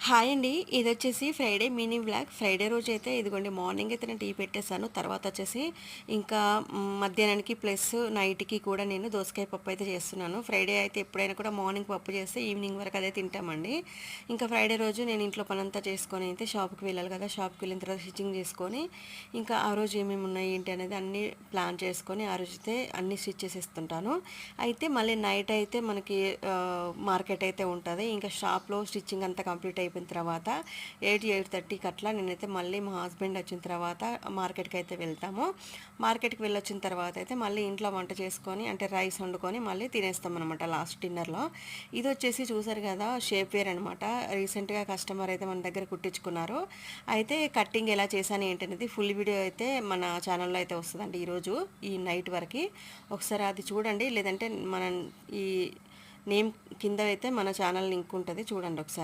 Hi అండి. ఇదొచ్చేసి Friday mini vlog. Friday రోజైతే ఇదిగోండి మార్నింగ్ అయితే నేను టీ పెట్టేసాను. తర్వాత వచ్చేసి ఇంకా మధ్యాహ్నానికి ప్లస్ నైట్‌కి కూడా నేను దోసకాయ పప్పు అయితే చేస్తున్నాను. ఫ్రైడే అయితే ఎప్పుడైనా కూడా మార్నింగ్ పప్పు చేస్తే ఈవినింగ్ వరకు అదే తింటామండి. ఇంకా ఫ్రైడే రోజు నేను ఇంట్లో పనంతా చేసుకొని అయితే షాప్‌కి వెళ్ళాలి కదా! షాప్‌కి వెళ్ళిన తర్వాత స్టిచ్చింగ్ చేసుకొని ఇంకా ఆ రోజు ఏమేమి ఉన్నాయి ఏంటి అనేది అన్నీ ప్లాన్ చేసుకొని ఆ రోజైతే అన్నీ స్టిచ్ చేసేస్తుంటాను. అయితే మళ్ళీ నైట్ అయితే మనకి మార్కెట్ అయితే ఉంటది. ఇంకా షాప్‌లో స్టిచ్చింగ్ అంతా కంప్లీట్ అయిపోయిన తర్వాత 8:30కి అట్లా నేనైతే మళ్ళీ మా హస్బెండ్ వచ్చిన తర్వాత మార్కెట్కి అయితే వెళ్తాము. మార్కెట్కి వెళ్ళొచ్చిన తర్వాత అయితే మళ్ళీ ఇంట్లో వంట చేసుకొని అంటే రైస్ వండుకొని మళ్ళీ తినేస్తాం అనమాట లాస్ట్ డిన్నర్లో. ఇది వచ్చేసి చూసారు కదా షేప్ వేర్ అనమాట. రీసెంట్గా కస్టమర్ అయితే మన దగ్గర కుట్టించుకున్నారు. అయితే కట్టింగ్ ఎలా చేశాను ఏంటనేది ఫుల్ వీడియో అయితే మన ఛానల్లో అయితే వస్తుందండి ఈరోజు ఈ నైట్ వరకు. ఒకసారి అది చూడండి, లేదంటే మన ఈ నేమ్ కింద అయితే మన ఛానల్ లింక్ ఉంటుంది, చూడండి ఒకసారి.